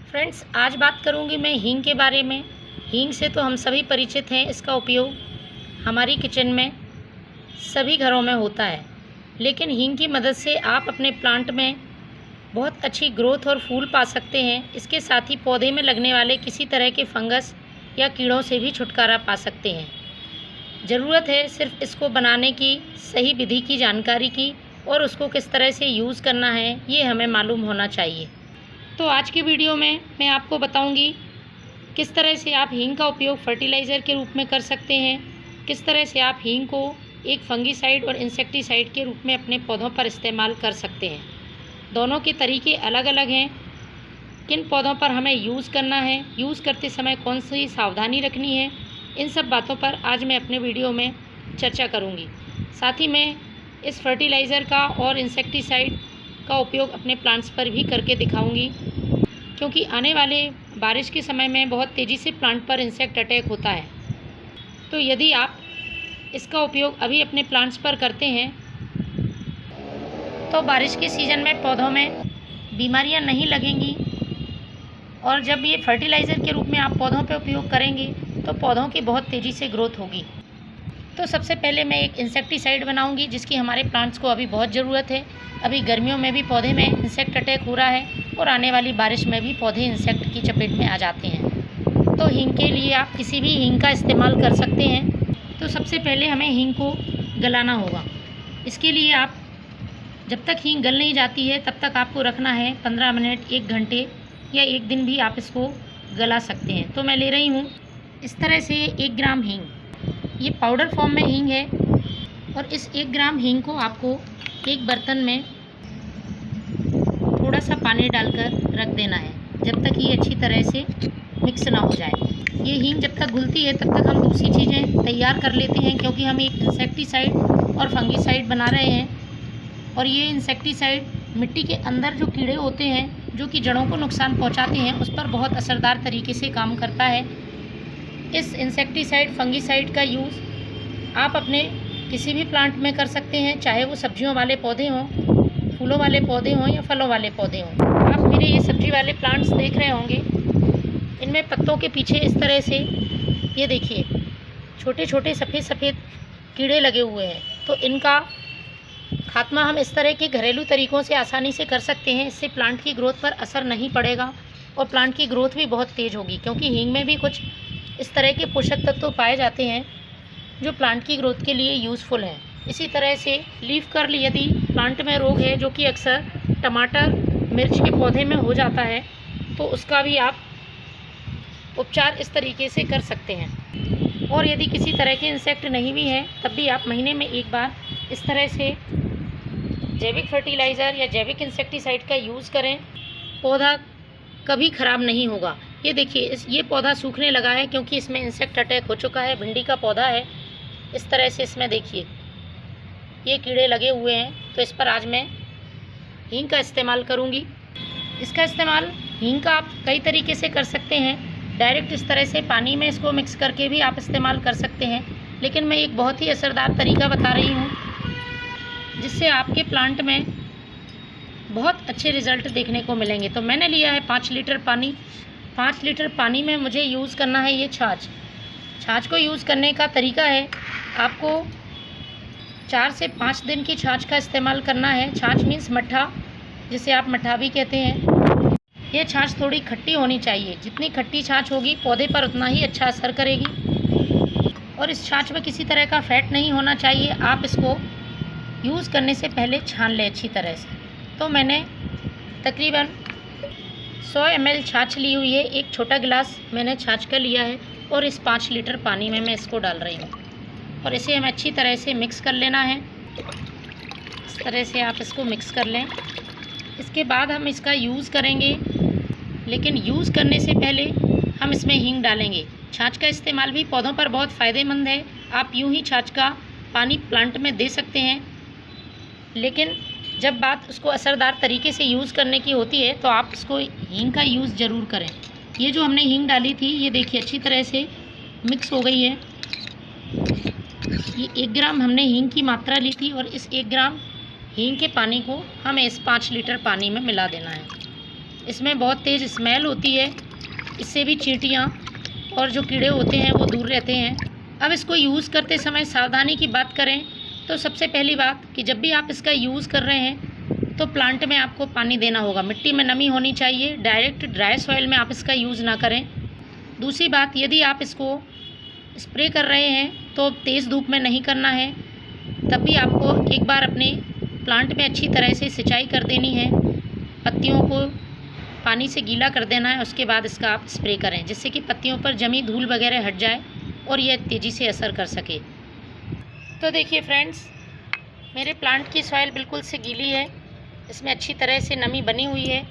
Friends, आज बात करूंगी मैं हींग के बारे में। हींग से तो हम सभी परिचित हैं। इसका उपयोग हमारी किचन में सभी घरों में होता है, लेकिन हींग की मदद से आप अपने प्लांट में बहुत अच्छी ग्रोथ और फूल पा सकते हैं। इसके साथ ही पौधे में लगने वाले किसी तरह के फंगस या कीड़ों से भी छुटकारा पा सकते हैं। ज़रूरत है सिर्फ इसको बनाने की, सही विधि की जानकारी की, और उसको किस तरह से यूज़ करना है ये हमें मालूम होना चाहिए। तो आज की वीडियो में मैं आपको बताऊंगी किस तरह से आप हींग का उपयोग फर्टिलाइज़र के रूप में कर सकते हैं, किस तरह से आप हींग को एक फंगीसाइड और इंसेक्टिसाइड के रूप में अपने पौधों पर इस्तेमाल कर सकते हैं। दोनों के तरीके अलग अलग हैं। किन पौधों पर हमें यूज़ करना है, यूज़ करते समय कौन सी सावधानी रखनी है, इन सब बातों पर आज मैं अपने वीडियो में चर्चा करूँगी। साथ ही मैं इस फर्टिलाइज़र का और इंसेक्टिसाइड का उपयोग अपने प्लांट्स पर भी करके दिखाऊंगी, क्योंकि आने वाले बारिश के समय में बहुत तेज़ी से प्लांट पर इंसेक्ट अटैक होता है। तो यदि आप इसका उपयोग अभी अपने प्लांट्स पर करते हैं तो बारिश के सीज़न में पौधों में बीमारियां नहीं लगेंगी, और जब ये फर्टिलाइज़र के रूप में आप पौधों पर उपयोग करेंगे तो पौधों की बहुत तेज़ी से ग्रोथ होगी। तो सबसे पहले मैं एक इंसेक्टिसाइड बनाऊंगी जिसकी हमारे प्लांट्स को अभी बहुत ज़रूरत है। अभी गर्मियों में भी पौधे में इंसेक्ट अटैक हो रहा है, और आने वाली बारिश में भी पौधे इंसेक्ट की चपेट में आ जाते हैं। तो हींग के लिए आप किसी भी हींग का इस्तेमाल कर सकते हैं। तो सबसे पहले हमें हींग को गलाना होगा। इसके लिए आप जब तक हींग गल नहीं जाती है तब तक आपको रखना है 15 मिनट, 1 घंटे या 1 दिन भी आप इसको गला सकते हैं। तो मैं ले रही हूँ इस तरह से 1 ग्राम हींग। ये पाउडर फॉर्म में हींग है, और इस 1 ग्राम हींग को आपको एक बर्तन में थोड़ा सा पानी डालकर रख देना है जब तक ये अच्छी तरह से मिक्स ना हो जाए। ये हींग जब तक घुलती है तब तक हम दूसरी चीज़ें तैयार कर लेते हैं, क्योंकि हम एक इंसेक्टिसाइड और फंगीसाइड बना रहे हैं। और ये इंसेक्टिसाइड मिट्टी के अंदर जो कीड़े होते हैं जो कि जड़ों को नुकसान पहुँचाते हैं, उस पर बहुत असरदार तरीके से काम करता है। इस इंसेक्टिसाइड फंगीसाइड का यूज़ आप अपने किसी भी प्लांट में कर सकते हैं, चाहे वो सब्जियों वाले पौधे हों, फूलों वाले पौधे हों या फलों वाले पौधे हों। आप मेरे ये सब्जी वाले प्लांट्स देख रहे होंगे, इनमें पत्तों के पीछे इस तरह से ये देखिए छोटे छोटे सफ़ेद सफ़ेद कीड़े लगे हुए हैं। तो इनका खात्मा हम इस तरह के घरेलू तरीक़ों से आसानी से कर सकते हैं। इससे प्लांट की ग्रोथ पर असर नहीं पड़ेगा और प्लांट की ग्रोथ भी बहुत तेज़ होगी, क्योंकि हींग में भी कुछ इस तरह के पोषक तत्व पाए जाते हैं जो प्लांट की ग्रोथ के लिए यूज़फुल हैं। इसी तरह से लीफ कर्ल यदि प्लांट में रोग है, जो कि अक्सर टमाटर, मिर्च के पौधे में हो जाता है, तो उसका भी आप उपचार इस तरीके से कर सकते हैं। और यदि किसी तरह के इंसेक्ट नहीं भी हैं तब भी आप महीने में 1 बार इस तरह से जैविक फर्टिलाइज़र या जैविक इंसेक्टिसाइड का यूज़ करें। पौधा कभी ख़राब नहीं होगा। ये देखिए ये पौधा सूखने लगा है क्योंकि इसमें इंसेक्ट अटैक हो चुका है। भिंडी का पौधा है, इस तरह से इसमें देखिए ये कीड़े लगे हुए हैं। तो इस पर आज मैं हींग का इस्तेमाल करूंगी। इसका इस्तेमाल हींग का आप कई तरीके से कर सकते हैं। डायरेक्ट इस तरह से पानी में इसको मिक्स करके भी आप इस्तेमाल कर सकते हैं, लेकिन मैं एक बहुत ही असरदार तरीका बता रही हूँ जिससे आपके प्लांट में बहुत अच्छे रिज़ल्ट देखने को मिलेंगे। तो मैंने लिया है 5 लीटर पानी। 5 लीटर पानी में मुझे यूज़ करना है ये छाछ। छाछ को यूज़ करने का तरीका है, आपको 4 से 5 दिन की छाछ का इस्तेमाल करना है। छाछ मीन्स मट्ठा, जिसे आप मट्ठा भी कहते हैं। ये छाछ थोड़ी खट्टी होनी चाहिए। जितनी खट्टी छाछ होगी पौधे पर उतना ही अच्छा असर करेगी। और इस छाछ में किसी तरह का फैट नहीं होना चाहिए। आप इसको यूज़ करने से पहले छान लें अच्छी तरह से। तो मैंने तकरीबन 100 ml छाछ ली हुई है। एक छोटा गिलास मैंने छाछ का लिया है, और इस 5 लीटर पानी में मैं इसको डाल रही हूँ, और इसे हमें अच्छी तरह से मिक्स कर लेना है। इस तरह से आप इसको मिक्स कर लें। इसके बाद हम इसका यूज़ करेंगे, लेकिन यूज़ करने से पहले हम इसमें हींग डालेंगे। छाछ का इस्तेमाल भी पौधों पर बहुत फ़ायदेमंद है। आप यूँ ही छाछ का पानी प्लांट में दे सकते हैं, लेकिन जब बात उसको असरदार तरीके से यूज़ करने की होती है तो आप इसको हींग का यूज़ ज़रूर करें। ये जो हमने हींग डाली थी ये देखिए अच्छी तरह से मिक्स हो गई है। ये 1 ग्राम हमने हींग की मात्रा ली थी, और इस 1 ग्राम हींग के पानी को हमें इस 5 लीटर पानी में मिला देना है। इसमें बहुत तेज़ स्मेल होती है, इससे भी चींटियाँ और जो कीड़े होते हैं वो दूर रहते हैं। अब इसको यूज़ करते समय सावधानी की बात करें तो सबसे पहली बात कि जब भी आप इसका यूज़ कर रहे हैं तो प्लांट में आपको पानी देना होगा, मिट्टी में नमी होनी चाहिए। डायरेक्ट ड्राई सॉइल में आप इसका यूज़ ना करें। दूसरी बात, यदि आप इसको स्प्रे कर रहे हैं तो तेज़ धूप में नहीं करना है। तब भी आपको एक बार अपने प्लांट में अच्छी तरह से सिंचाई कर देनी है, पत्तियों को पानी से गीला कर देना है। उसके बाद इसका आप स्प्रे करें जिससे कि पत्तियों पर जमी धूल वगैरह हट जाए और यह तेज़ी से असर कर सके। तो देखिए फ्रेंड्स, मेरे प्लांट की सॉइल बिल्कुल से गीली है, इसमें अच्छी तरह से नमी बनी हुई है।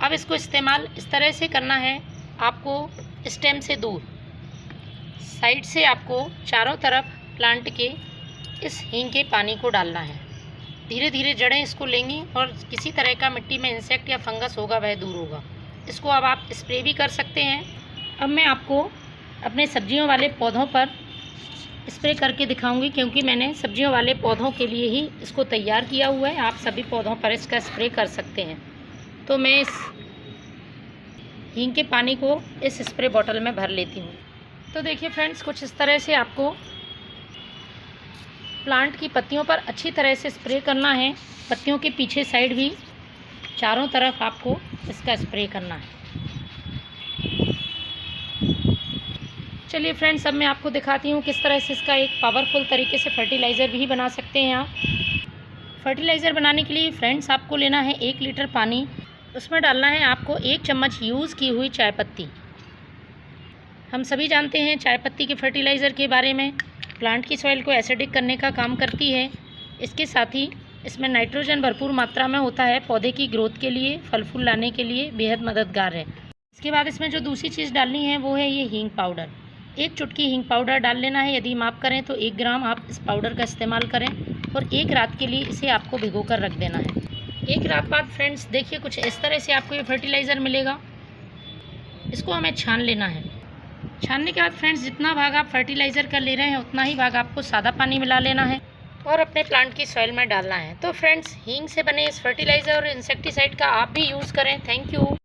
अब इसको इस्तेमाल इस तरह से करना है, आपको स्टेम से दूर साइड से आपको चारों तरफ प्लांट के इस हींग के पानी को डालना है। धीरे धीरे जड़ें इसको लेंगी और किसी तरह का मिट्टी में इंसेक्ट या फंगस होगा वह दूर होगा। इसको अब आप स्प्रे भी कर सकते हैं। अब मैं आपको अपने सब्जियों वाले पौधों पर स्प्रे करके दिखाऊंगी, क्योंकि मैंने सब्जियों वाले पौधों के लिए ही इसको तैयार किया हुआ है। आप सभी पौधों पर इसका स्प्रे कर सकते हैं। तो मैं इस हींग के पानी को इस स्प्रे बॉटल में भर लेती हूँ। तो देखिए फ्रेंड्स, कुछ इस तरह से आपको प्लांट की पत्तियों पर अच्छी तरह से स्प्रे करना है। पत्तियों के पीछे साइड भी चारों तरफ आपको इसका स्प्रे करना है। चलिए फ्रेंड्स, अब मैं आपको दिखाती हूँ किस तरह से इसका एक पावरफुल तरीके से फर्टिलाइज़र भी बना सकते हैं आप। फर्टिलाइज़र बनाने के लिए फ्रेंड्स आपको लेना है 1 लीटर पानी। उसमें डालना है आपको 1 चम्मच यूज़ की हुई चाय पत्ती। हम सभी जानते हैं चाय पत्ती के फर्टिलाइज़र के बारे में, प्लांट की सॉइल को एसिडिक करने का काम करती है। इसके साथ ही इसमें नाइट्रोजन भरपूर मात्रा में होता है, पौधे की ग्रोथ के लिए, फल फूल लाने के लिए बेहद मददगार है। इसके बाद इसमें जो दूसरी चीज़ डालनी है वो है ये हींग पाउडर। 1 चुटकी हींग पाउडर डाल लेना है। यदि माप करें तो 1 ग्राम आप इस पाउडर का इस्तेमाल करें और 1 रात के लिए इसे आपको भिगो कर रख देना है। 1 रात बाद फ्रेंड्स देखिए कुछ इस तरह से आपको ये फर्टिलाइज़र मिलेगा। इसको हमें छान लेना है। छानने के बाद फ्रेंड्स जितना भाग आप फर्टिलाइज़र का ले रहे हैं उतना ही भाग आपको सादा पानी मिला लेना है और अपने प्लांट की सॉइल में डालना है। तो फ्रेंड्स, हींग से बने इस फर्टिलाइज़र और इंसेक्टिसाइड का आप भी यूज़ करें। Thank you.